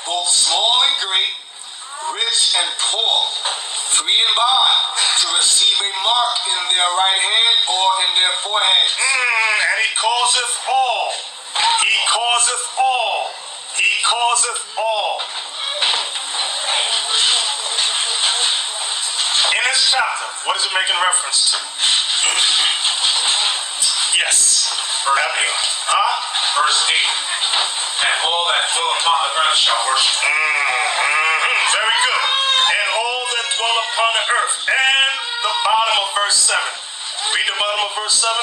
both small and great, rich and poor, free and bond, to receive a mark in their right hand or in their forehead. And he causeth all. He causeth all. He causeth all. In this chapter, what is it making reference to? Yes. Verse 8. And all that dwell upon the earth shall worship. Very good. And all that dwell upon the earth. And the bottom of verse 7. Read the bottom of verse 7.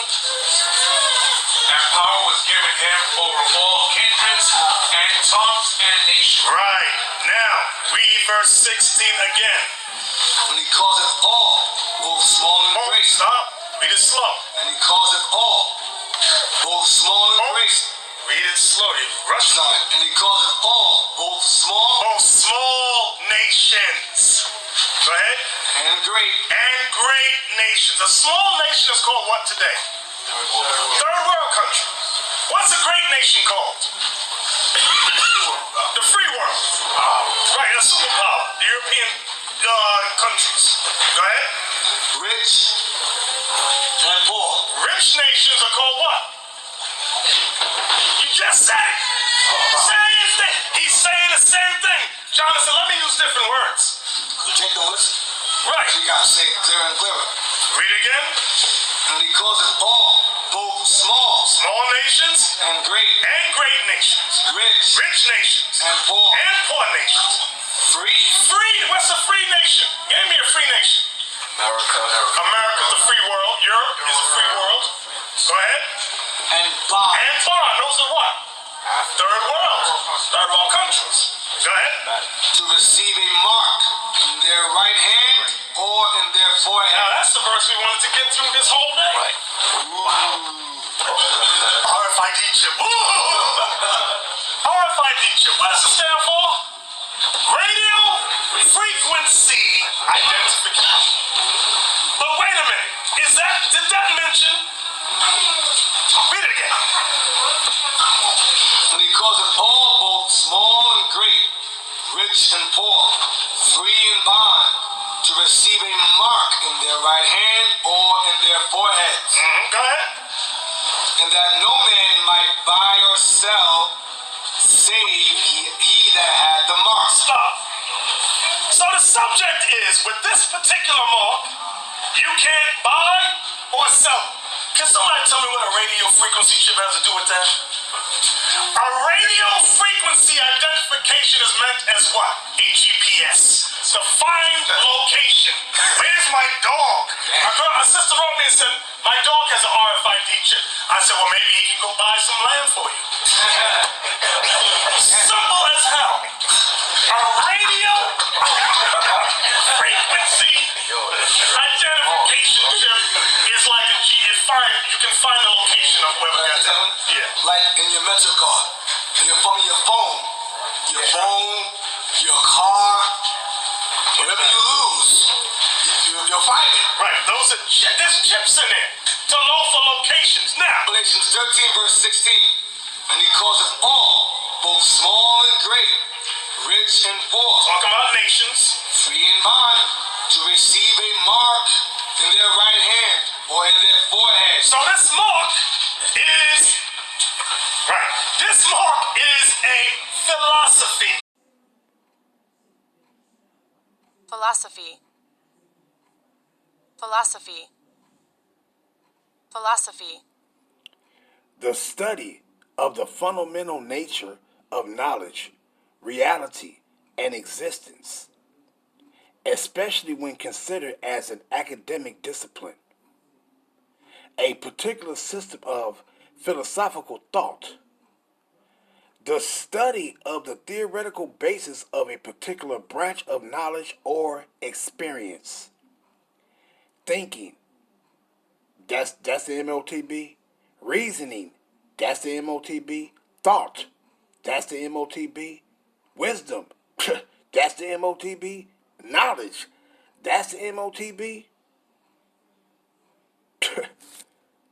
And power was given him over all kindreds and tongues and nations. Right. Now, read verse 16 again. And he causeth all, both small and great. Stop. Read it slow. And he causeth all, both small and great. Read it slow. You rush on it. And he causeth all, both small nations. Go ahead. And great. And great nations. A small nation is called what today? Third world country. What's a great nation called? The free world. Right, a superpower. The European countries. Go ahead. Rich and poor. Rich nations are called what? You just said it. Same thing. He's saying the same thing. Jonathan, let me use different words. You take the list. Right. You gotta say it clearer and clearer. Read again. And he causeth all, both small nations and great nations. Rich nations and poor nations. Free. What's a free nation? Give me a free nation. America's a free world. Europe is a free world. Go ahead. And bond. Those are what? Third world countries. Go ahead. To receive a mark in their right hand or in their forehead. Now that's the verse we wanted to get through this whole day. Right. RFID chip. RFID chip. What does it stand for? Radio frequency identification. But wait a minute. Did that mention? Read it again. And he causeth all, both small and great, rich and poor, free and bond, to receive a mark in their right hand or in their foreheads. Go ahead. And that no man might buy or sell, save he that had the mark. Stop. So the subject is, with this particular mark, you can't buy or sell. Can somebody tell me what a radio frequency chip has to do with that? A radio frequency identification is meant as what? A GPS. To find location. Where's my dog? My sister wrote me and said, my dog has an RFID chip. I said, well, maybe he can go buy some land for you. Simple as hell. A radio frequency identification chip is like you can find the location of whoever got that. Yeah. Like in your Metro card, your phone, your car, whatever you lose, you'll find it. Right. There's chips in there to know for locations. Now, Galatians 13 verse 16, and he causeth all, both small and great, rich and poor, talking about nations, free and bond, to receive a mark in their right hand or in their forehead. So this mark is a philosophy. Philosophy. The study of the fundamental nature of knowledge, reality, and existence, especially when considered as an academic discipline. A particular system of philosophical thought. The study of the theoretical basis of a particular branch of knowledge or experience. Thinking, that's the MOTB. Reasoning, that's the MOTB. Thought, that's the MOTB. Wisdom, that's the MOTB. Knowledge, that's the MOTB.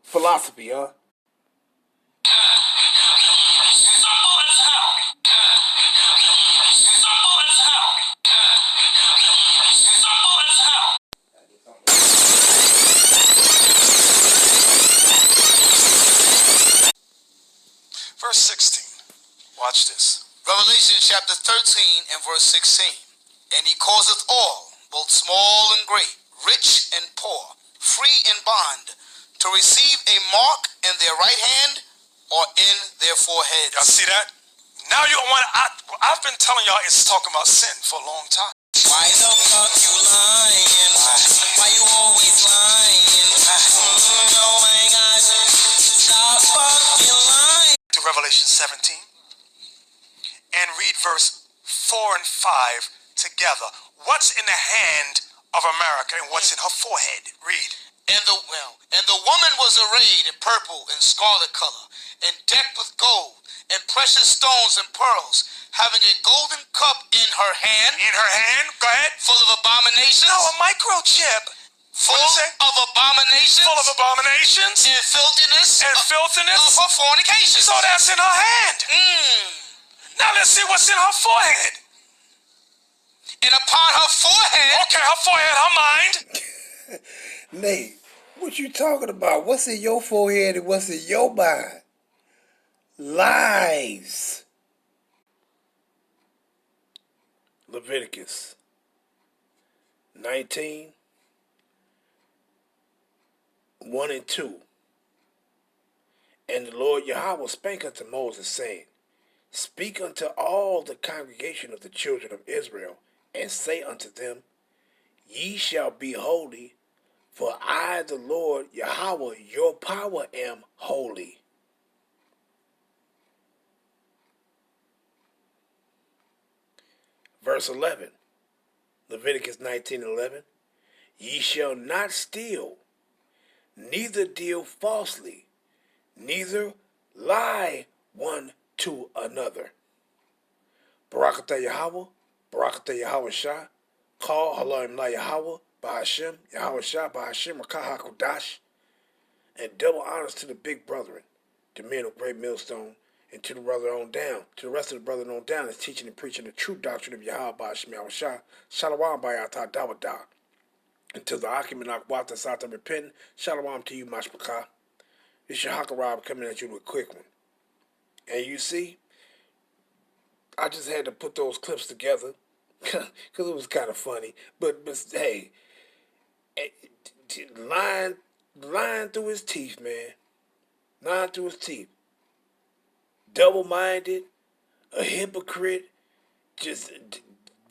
Philosophy, huh? Simple as hell. Revelation chapter 13 and verse 16. And he causeth all, both small and great, rich and poor, free and bond, to receive a mark in their right hand or in their forehead. Y'all see that? Now you want I've been telling y'all it's talking about sin for a long time. Why the fuck you lying? Why you always lying? Oh my God, stop fucking lying. To Revelation 17 and read verse 4 and 5 together. What's in the hand of America and what's in her forehead? Read. And the woman was arrayed in purple and scarlet color, and decked with gold, and precious stones and pearls, having a golden cup in her hand. In her hand? Go ahead. Full of abominations. No, a microchip. Full of abominations. Full of abominations. And filthiness. And filthiness. Of her fornication. So that's in her hand. Now let's see what's in her forehead. And upon her forehead. Okay, her forehead, her mind. Nate, what you talking about? What's in your forehead and what's in your mind? Lies. Leviticus 19, 1 and 2. And the Lord Yahweh spake unto Moses, saying, Speak unto all the congregation of the children of Israel, and say unto them, Ye shall be holy, for I, the Lord Yahweh, your power, am holy. Verse 11, Leviticus 19:11. Ye shall not steal, neither deal falsely, neither lie one to another. Barakatah Yahweh, Barakatah Yahweh Shah, Call Halayim La Yahweh, Bahashem, Yahweh Shah, Bahashem, Rakah HaKodash, and double honors to the big brethren, the men of Great Millstone, and to the brother on down, to the rest of the brethren on down, is teaching and preaching the true doctrine of Yahweh Bahashem Yahweh Shah, Shalom Bayatah Dawadah, until the Akim and Akwata Sata repent, Shalom to you, Mashpakah. It's your Hakarab coming at you with a quick one. And you see, I just had to put those clips together because it was kind of funny. But hey, lying through his teeth, man. Lying through his teeth. Double-minded, a hypocrite, just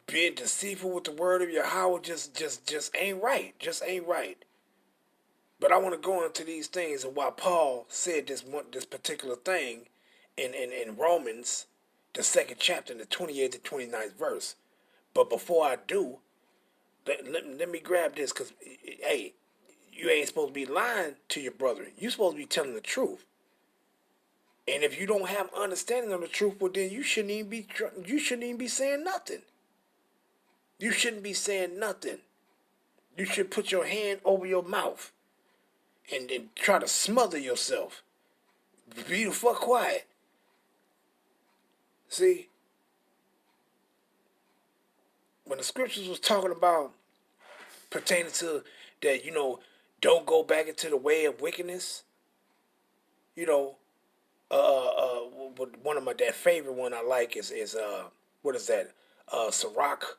being deceitful with the word of Yahweh just ain't right. Just ain't right. But I want to go into these things and why Paul said this particular thing in Romans, the 2nd chapter, in the 28th to 29th verse. But before I do, let me grab this, because, hey, you ain't supposed to be lying to your brother. You're supposed to be telling the truth. And if you don't have understanding of the truth, well, then you shouldn't even be saying nothing. You shouldn't be saying nothing. You should put your hand over your mouth and try to smother yourself. Be the fuck quiet. See, when the scriptures was talking about pertaining to that, don't go back into the way of wickedness, one of that favorite one I like is what is that? Sirach.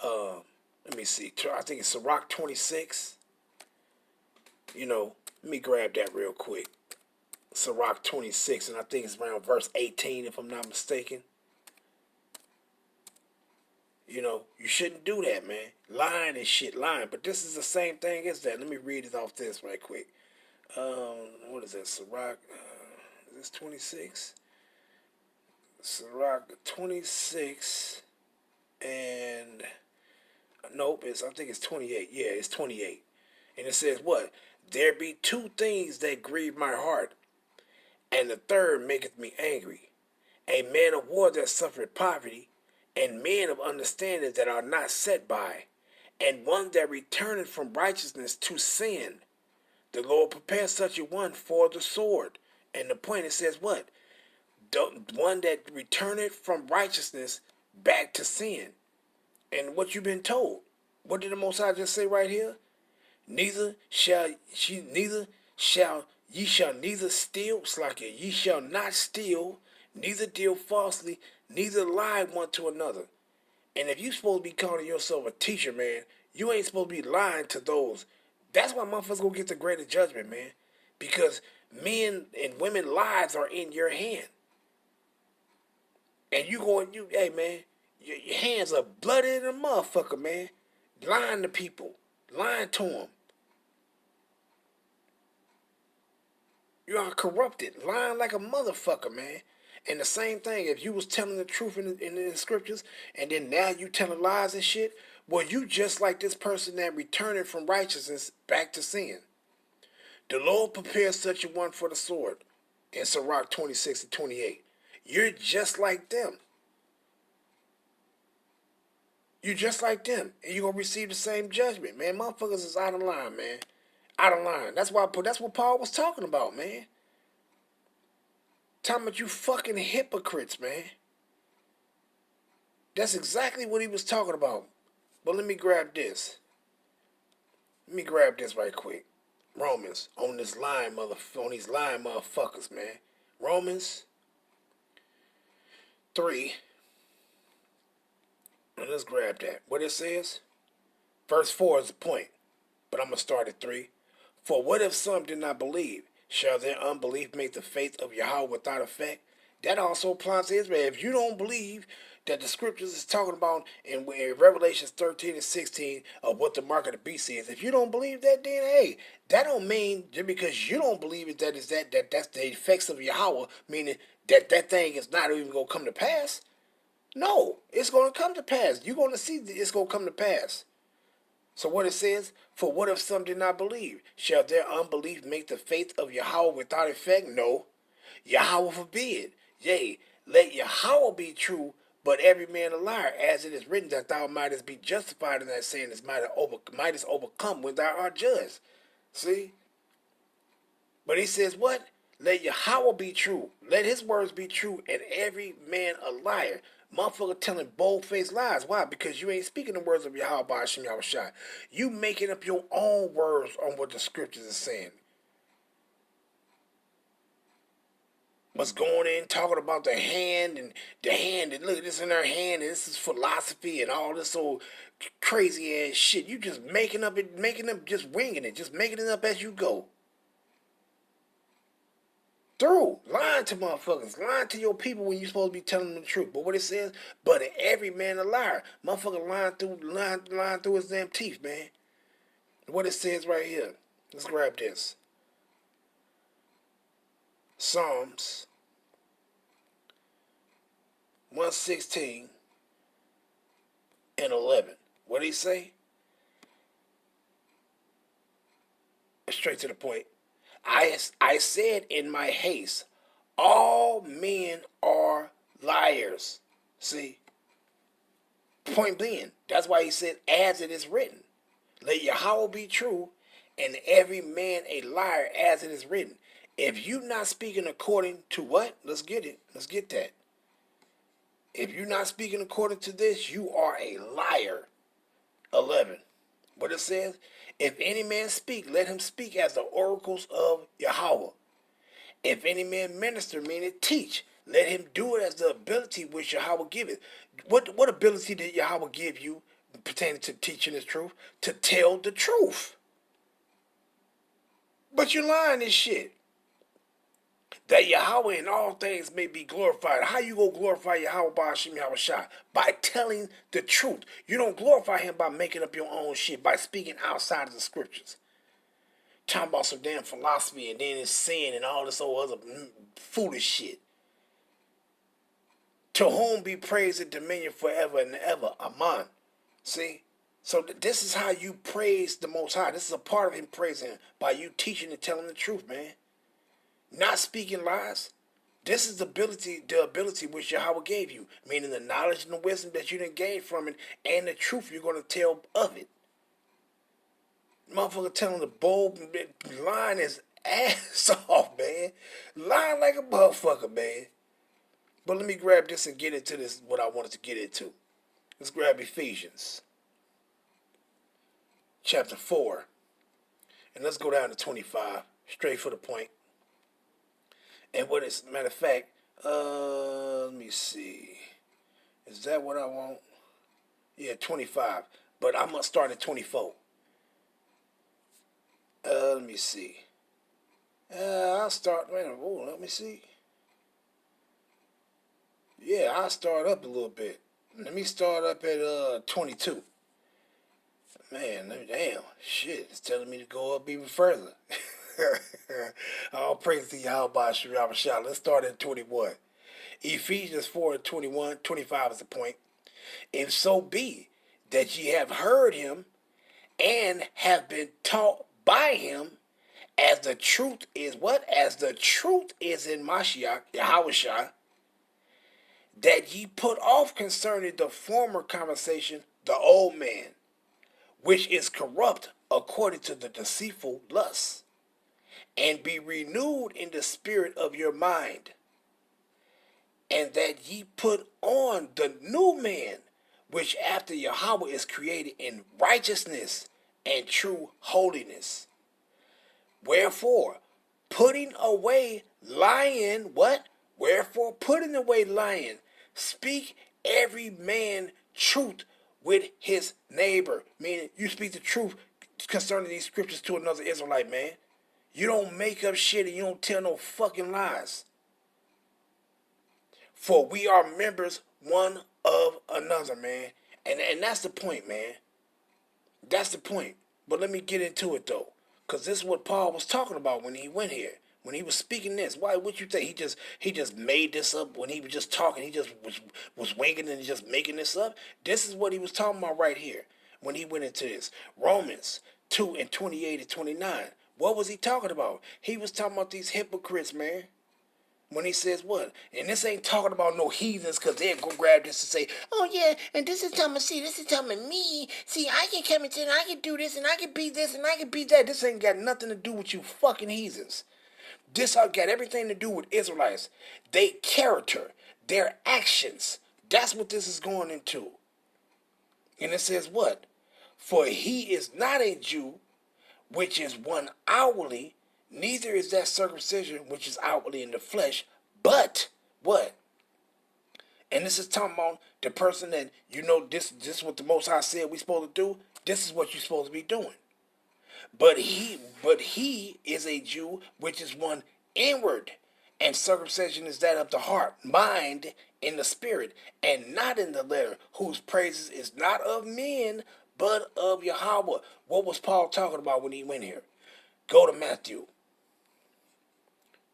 Let me see. I think it's Sirach 26. Let me grab that real quick. Sirach 26, and I think it's around verse 18, if I'm not mistaken. You shouldn't do that, man. Lying and shit, lying. But this is the same thing as that. Let me read it off this right quick. What is that? Sirach, is this 26? Sirach 26, and nope, I think it's 28. Yeah, it's 28. And it says what? There be two things that grieve my heart, and the third maketh me angry. A man of war that suffereth poverty, and men of understanding that are not set by, and one that returneth from righteousness to sin. The Lord prepares such a one for the sword. And the point, it says what? One that returneth from righteousness back to sin. And what you've been told. What did the Most High just say right here? Ye shall neither steal, Slakia. Ye shall not steal, neither deal falsely, neither lie one to another. And if you supposed to be calling yourself a teacher, man, you ain't supposed to be lying to those. That's why motherfuckers gonna get the greater judgment, man. Because men and women lives are in your hand. And hey man, your hands are bloody in a motherfucker, man. Lying to people, lying to them. You are corrupted, lying like a motherfucker, man. And the same thing, if you was telling the truth in the scriptures, and then now you telling lies and shit, well, you just like this person that returning from righteousness back to sin. The Lord prepares such a one for the sword. In Sirach 26 and 28. You're just like them. You're just like them. And you're going to receive the same judgment, man. Motherfuckers is out of line, man. Out of line. That's what Paul was talking about, man. Talking about you fucking hypocrites, man. That's exactly what he was talking about. But let me grab this. Let me grab this right quick. Romans, on these lying motherfuckers, man. Romans 3. And let's grab that. What it says? Verse 4 is the point. But I'm going to start at 3. For what if some did not believe? Shall their unbelief make the faith of Yahweh without effect? That also applies to Israel. If you don't believe that the scriptures is talking about in Revelations 13 and 16 of what the mark of the beast is, if you don't believe that, then hey, that don't mean just because you don't believe it that's the effects of Yahweh, meaning that thing is not even going to come to pass. No, it's going to come to pass. You're going to see that it's going to come to pass. So what it says, for what if some did not believe? Shall their unbelief make the faith of Yahweh without effect? No. Yahweh forbid. Yea, let Yahweh be true, but every man a liar, as it is written, that thou mightest be justified in that saying, mightest overcome when thou art judged. See? But he says what? Let Yahweh be true. Let his words be true, and every man a liar. Motherfucker telling bold-faced lies. Why? Because you ain't speaking the words of Yahweh by Hashem Yahushua. You making up your own words on what the scriptures are saying. What's going in, talking about the hand, and look at this in her hand, and this is philosophy, and all this old crazy ass shit. You just making up, just winging it, just making it up as you go. Lying to motherfuckers, lying to your people when you're supposed to be telling them the truth. But what it says, but every man a liar. Motherfucker lying through his damn teeth, man. What it says right here. Let's grab this. Psalms 116 and 11. What did he say? Straight to the point. I said in my haste, all men are liars. See? Point being, that's why he said, as it is written. Let Yahweh be true, and every man a liar, as it is written. If you not speaking according to what? Let's get it. Let's get that. If you're not speaking according to this, you are a liar. 11. What it says? If any man speak, let him speak as the oracles of Yahweh. If any man minister, meaning teach, let him do it as the ability which Yahweh giveth. What ability did Yahweh give you pertaining to teaching the truth? To tell the truth. But you're lying this shit. That Yahweh in all things may be glorified. How you gonna glorify Yahweh by Hashem Yahushua? By telling the truth. You don't glorify him by making up your own shit, by speaking outside of the scriptures. Talking about some damn philosophy and then it's sin and all this old other foolish shit. To whom be praise and dominion forever and ever. Amen. See? So this is how you praise the Most High. This is a part of him praising him, by you teaching and telling the truth, man. Not speaking lies. This is the ability which Yahweh gave you, meaning the knowledge and the wisdom that you done gained from it, and the truth you're going to tell of it. Motherfucker telling the bold, lying his ass off, man. Lying like a motherfucker, man. But let me grab this and get into this, what I wanted to get into. Let's grab Ephesians chapter 4. And let's go down to 25, straight for the point. And what is, matter of fact, Let me see. Is that what I want? Yeah, 25. But I'm going to start at 24. Let me see. I'll start, man, let me see. Yeah, I'll start up a little bit. Let me start up at 22. Man, damn, shit, it's telling me to go up even further. All praise to Yahweh Shah. Let's start at 21. Ephesians 4 and 21, 25 is the point. If so be that ye have heard him and have been taught by him, as the truth is what? As the truth is in Mashiach, Yahweh, that ye put off concerning the former conversation the old man, which is corrupt according to the deceitful lusts, and be renewed in the spirit of your mind, and that ye put on the new man, which after Yahweh is created in righteousness and true holiness. Wherefore, putting away lying, what? Wherefore, putting away lying, speak every man truth with his neighbor. Meaning, you speak the truth concerning these scriptures to another Israelite, man. You don't make up shit and you don't tell no fucking lies. For we are members one of another, man. And that's the point, man. That's the point. But let me get into it, though. Because this is what Paul was talking about when he went here. When he was speaking this. Why would you think he just made this up when he was just talking? He just was winging and just making this up? This is what he was talking about right here when he went into this. Romans 2 and 28 and 29. What was he talking about? He was talking about these hypocrites, man. When he says what? And this ain't talking about no heathens, because they'll go grab this and say, oh yeah, and this is telling me, this is telling me, see, I can come into and I can do this and I can be this and I can be that. This ain't got nothing to do with you fucking heathens. This got everything to do with Israelites. Their character, their actions. That's what this is going into. And it says what? For he is not a Jew, which is one outwardly, neither is that circumcision which is outwardly in the flesh, but what? And this is talking about the person that, this is what the Most High said we supposed to do. This is what you're supposed to be doing. But he is a Jew, which is one inward, and circumcision is that of the heart, mind, in the spirit, and not in the letter, whose praises is not of men, but of Yahweh. What was Paul talking about when he went here? Go to Matthew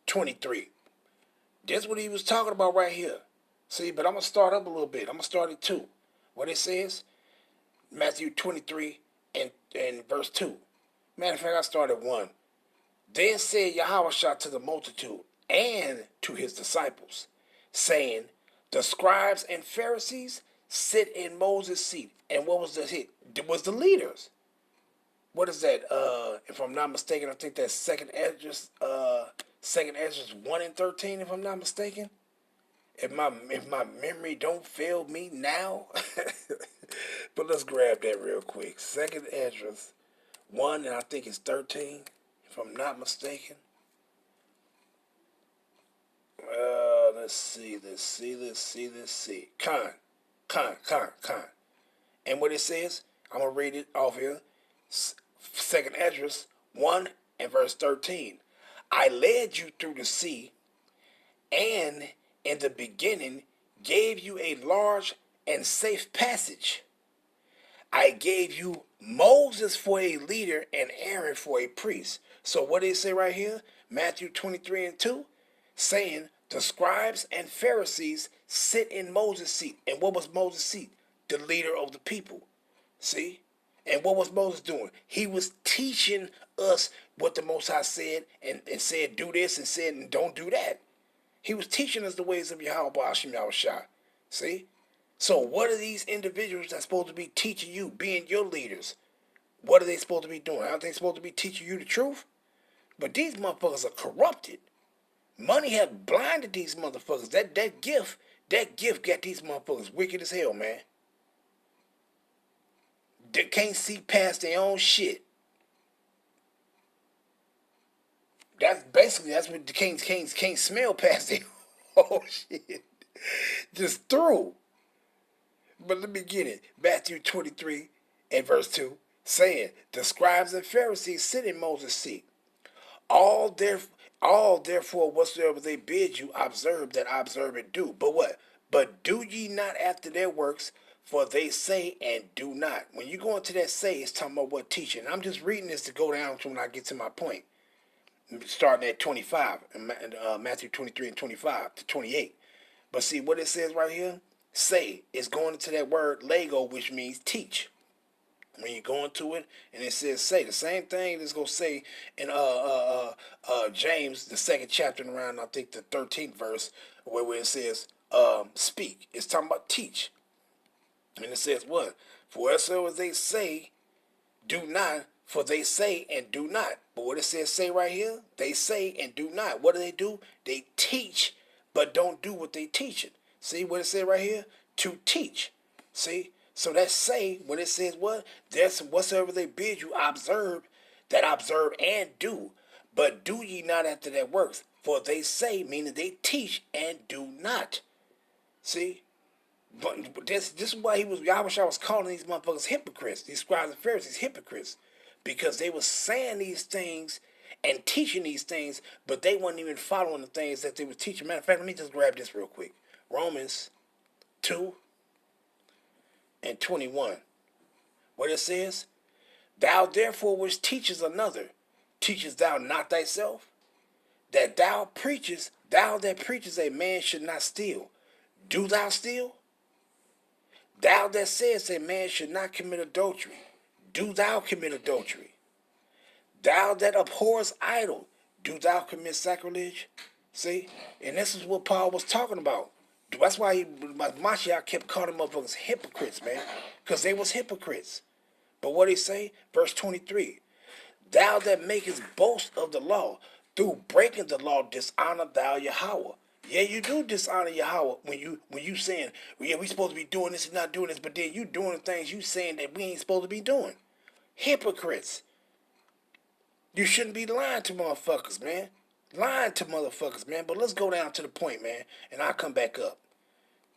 23. This is what he was talking about right here. See, but I'm going to start up a little bit. I'm going to start at 2. What it says? Matthew 23 and verse 2. Matter of fact, I started 1. Then said Yahweh to the multitude and to his disciples, saying, the scribes and Pharisees sit in Moses' seat. And what was the hit? It was the leaders. What is that? If I'm not mistaken, I think that's Second Esdras 1 and 13. If I'm not mistaken, if my memory don't fail me now, but let's grab that real quick. Second Esdras 1 and I think it's 13. If I'm not mistaken. Let's see. Con. And what it says, I'm going to read it off here. Second Esdras 1 and verse 13. I led you through the sea, and in the beginning gave you a large and safe passage. I gave you Moses for a leader and Aaron for a priest. So what did it say right here? Matthew 23 and 2, saying the scribes and Pharisees sit in Moses' seat. And what was Moses' seat? The leader of the people. See? And what was Moses doing? He was teaching us what the Most High said and said do this and said don't do that. He was teaching us the ways of Yahweh Shah. See? So what are these individuals that's supposed to be teaching you, being your leaders? What are they supposed to be doing? Aren't they supposed to be teaching you the truth? But these motherfuckers are corrupted. Money has blinded these motherfuckers. That gift got these motherfuckers wicked as hell, man. They can't see past their own shit. That's what the kings can't smell past their Oh, shit. Just through. But let me get it. Matthew 23 and verse 2, saying, the scribes and Pharisees sit in Moses' seat. All therefore whatsoever they bid you observe, that observe and do. But what? But do ye not after their works, for they say and do not. When you go into that say, it's talking about what teaching. I'm just reading this to go down to when I get to my point. Starting at 25, Matthew 23 and 25 to 28. But see what it says right here? Say is going into that word lego, which means teach. When you go into it and it says say, the same thing it's gonna say in James, the second chapter, and around I think the 13th verse, where it says speak. It's talking about teach. And it says what? For whatsoever they say, do not, for they say and do not. But what it says say right here, they say and do not. What do? They teach, but don't do what they teaching. See what it says right here? To teach. See? So that say, when it says what? That's whatsoever they bid you observe, that observe and do. But do ye not after that works. For they say, meaning they teach and do not. See? But this is why I wish I was calling these motherfuckers hypocrites. These scribes and Pharisees hypocrites. Because they were saying these things and teaching these things, but they weren't even following the things that they were teaching. Matter of fact, let me just grab this real quick. Romans 2 and 21. What it says? Thou therefore which teachest another, teachest thou not thyself? That thou that preachest a man should not steal, do thou steal? Thou that sayest a man should not commit adultery, do thou commit adultery? Thou that abhorrest idol, do thou commit sacrilege? See? And this is what Paul was talking about. That's why Mashiach kept calling them motherfuckers hypocrites, man. Because they was hypocrites. But what he say? Verse 23. Thou that makest boast of the law, through breaking the law dishonor thou Yahweh. Yeah, you do dishonor Yahweh when you saying, well, yeah, we supposed to be doing this and not doing this, but then you doing the things you saying that we ain't supposed to be doing. Hypocrites. You shouldn't be lying to motherfuckers, man. Lying to motherfuckers, man. But let's go down to the point, man, and I'll come back up.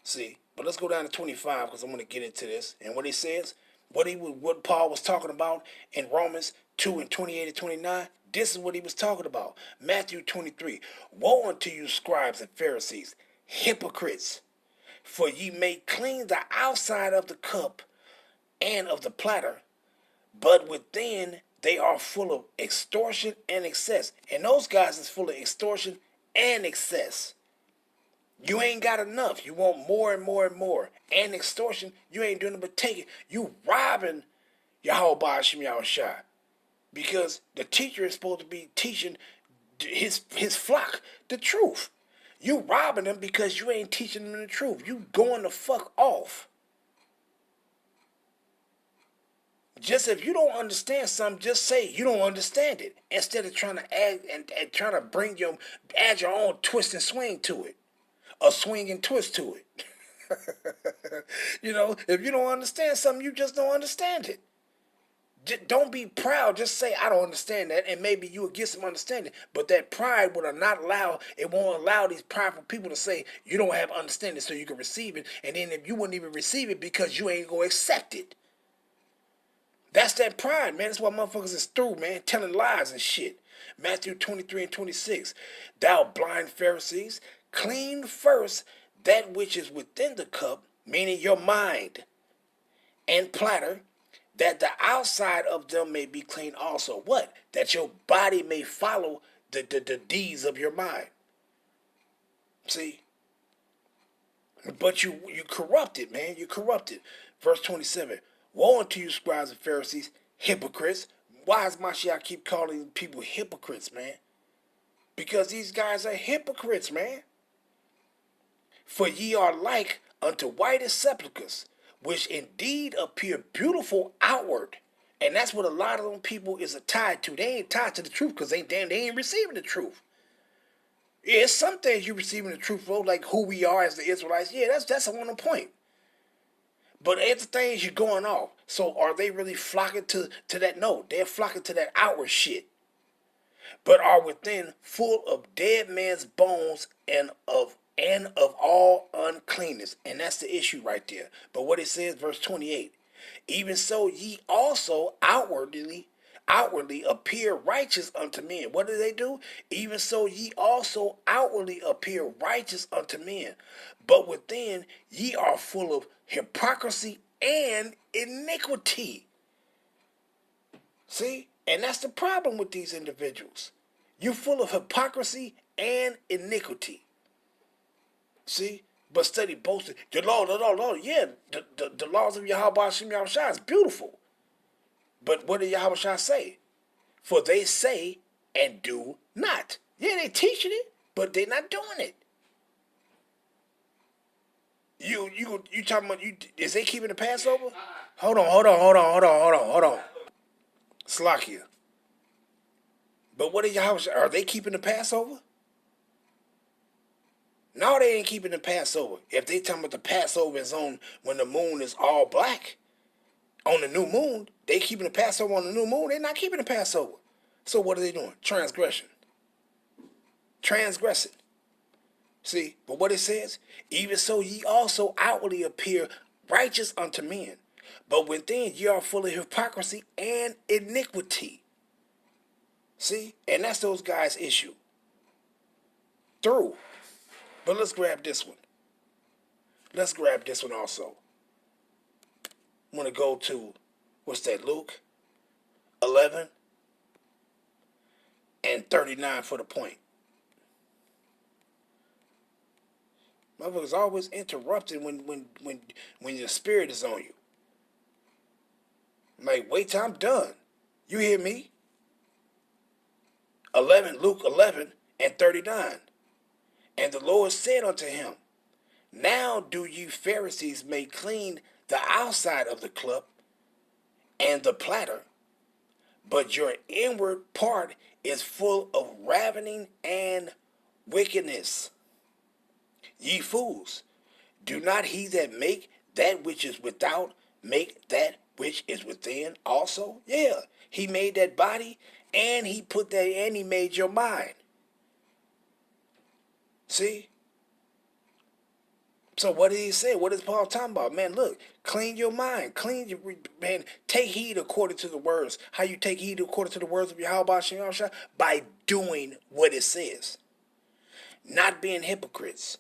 See, but let's go down to 25 because I'm going to get into this. And what he says, what Paul was talking about in Romans 2 and 28 and 29, this is what he was talking about. Matthew 23, woe unto you scribes and Pharisees, hypocrites, for ye may clean the outside of the cup and of the platter, but within they are full of extortion and excess. And those guys is full of extortion and excess. You ain't got enough. You want more and more and more. And extortion, you ain't doing it but taking. You robbing Yahweh Ba'ashim Yahushua. Because the teacher is supposed to be teaching his flock the truth. You robbing them because you ain't teaching them the truth. You going the fuck off. Just if you don't understand something, just say you don't understand it. Instead of trying to add and trying to add your own twist and swing to it. A swing and twist to it. If you don't understand something, you just don't understand it. Don't be proud. Just say, I don't understand that, and maybe you will get some understanding. But that pride won't allow these prideful people to say, you don't have understanding so you can receive it. And then if you wouldn't even receive it because you ain't going to accept it. That's that pride, man. That's why motherfuckers is through, man, telling lies and shit. Matthew 23 and 26. Thou blind Pharisees, clean first that which is within the cup, meaning your mind, and platter, that the outside of them may be clean also. What? That your body may follow the deeds of your mind. See? But you corrupted, man. You corrupted. Verse 27. Woe unto you, scribes and Pharisees, hypocrites. Why does Mashiach keep calling people hypocrites, man? Because these guys are hypocrites, man. For ye are like unto whitest sepulchres, which indeed appear beautiful outward. And that's what a lot of them people is tied to. They ain't tied to the truth because they ain't receiving the truth. Yeah, some things you receiving the truth for, like who we are as the Israelites. Yeah, that's on the point. But other things you're going off. So are they really flocking to that? No, they're flocking to that outward shit. But are within full of dead man's bones and of and of all uncleanness. And that's the issue right there. But what it says, verse 28, even so ye also outwardly appear righteous unto men. What do they do? Even so ye also outwardly appear righteous unto men, but within ye are full of hypocrisy and iniquity. See? And that's the problem with these individuals. You're full of hypocrisy and iniquity. See? But study both. The law. Yeah, the laws of Yahweh Hashem Yahushua is beautiful. But what did Yahweh say? For they say and do not. Yeah, they teaching it, but they're not doing it. You talking about is they keeping the Passover? Hold on. Slakia. But what did Yahweh say? Are they keeping the Passover? No, they ain't keeping the Passover. If they talking about the Passover is on when the moon is all black, on the new moon, they keeping the Passover on the new moon. They're not keeping the Passover. So what are they doing? Transgressing. See, but what it says, even so ye also outwardly appear righteous unto men, but within ye are full of hypocrisy and iniquity. See, and that's those guys' issue. Through. But let's grab this one. Let's grab this one also. I'm going to go to, what's that, Luke 11 and 39 for the point. Motherfuckers always interrupted when your spirit is on you. I'm like, wait till I'm done. You hear me? Luke 11 and 39. And the Lord said unto him, now do you Pharisees make clean the outside of the cup and the platter, but your inward part is full of ravening and wickedness. Ye fools, do not he that make that which is without make that which is within also? Yeah, he made that body, and he put that, and he made your mind. See? So what did he say? What is Paul talking about? Man, look, clean your mind. Man, take heed according to the words. How you take heed according to the words of Yahweh Shem? By doing what it says. Not being hypocrites.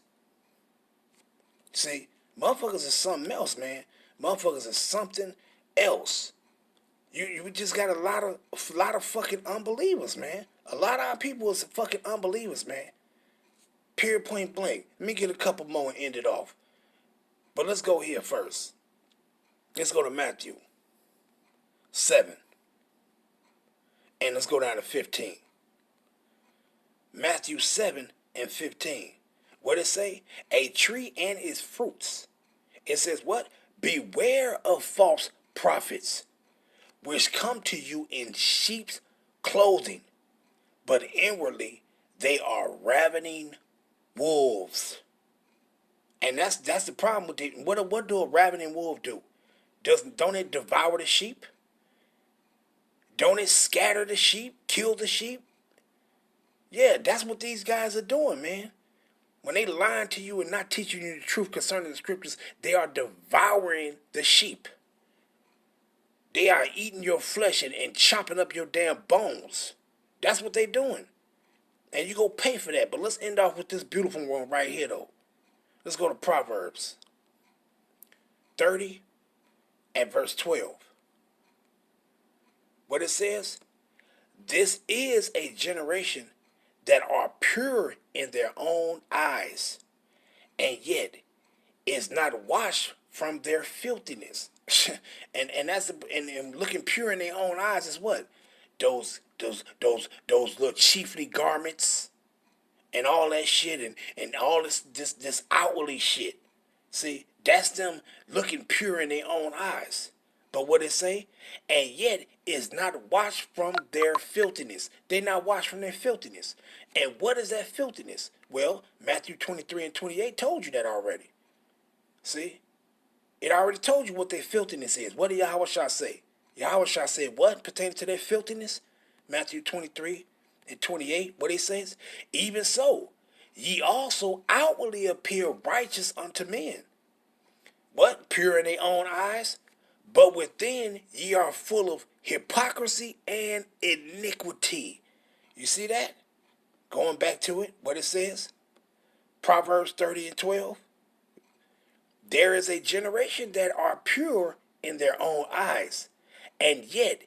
See, motherfuckers is something else, man. Motherfuckers is something else. You just got a lot of fucking unbelievers, man. A lot of our people is fucking unbelievers, man. Period, point blank. Let me get a couple more and end it off. But let's go here first. Let's go to Matthew 7. And let's go down to 15. Matthew 7 and 15. What it say? A tree and its fruits. It says what? Beware of false prophets, which come to you in sheep's clothing, but inwardly they are ravening wolves. And that's the problem with it. What do a ravening wolf do? Don't it devour the sheep? Don't it scatter the sheep? Kill the sheep? Yeah, that's what these guys are doing, man. When they lying to you and not teaching you the truth concerning the scriptures, they are devouring the sheep. They are eating your flesh and chopping up your damn bones. That's what they're doing. And you go pay for that. But let's end off with this beautiful one right here, though. Let's go to Proverbs 30 and verse 12. What it says? This is a generation that are pure in their own eyes, and yet is not washed from their filthiness. and that's and looking pure in their own eyes is what? Those little chiefly garments and all that shit and all this outwardly shit. See, that's them looking pure in their own eyes. But what it say? And yet is not washed from their filthiness. They not washed from their filthiness. And what is that filthiness? Well, Matthew 23 and 28 told you that already. See? It already told you what their filthiness is. What did Yahweh Shah say? Yahweh Shah said what pertaining to their filthiness? Matthew 23 and 28, what he says? Even so, ye also outwardly appear righteous unto men, but pure in their own eyes, but within ye are full of hypocrisy and iniquity. You see that? Going back to it, what it says, Proverbs 30:12. There is a generation that are pure in their own eyes, and yet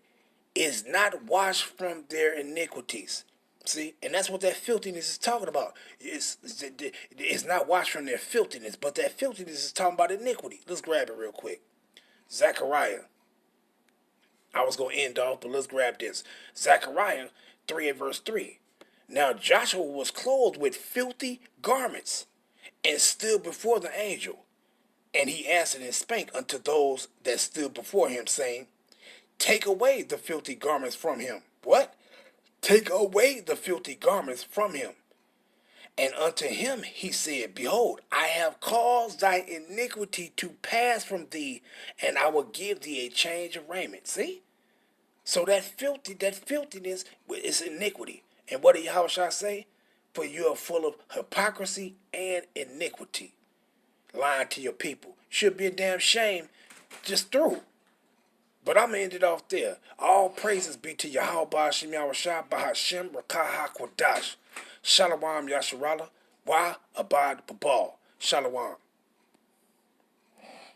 is not washed from their iniquities. See, and that's what that filthiness is talking about. It's not washed from their filthiness, but that filthiness is talking about iniquity. Let's grab it real quick. Zechariah. I was going to end off, but let's grab this. Zechariah 3 and verse 3. Now Joshua was clothed with filthy garments and stood before the angel. And he answered and spake unto those that stood before him, saying, Take away the filthy garments from him. What? Take away the filthy garments from him. And unto him he said, Behold, I have caused thy iniquity to pass from thee, and I will give thee a change of raiment. See? So that filthiness is iniquity. And what did Yahushua say? For you are full of hypocrisy and iniquity. Lying to your people. Should be a damn shame just through. But I'm going to end it off there. All praises be to Yahweh Ba'ashem Yahushua Ba'ashem Rakah HaKodash. Shalom Yasharala. Wa Abad Babal. Shalom.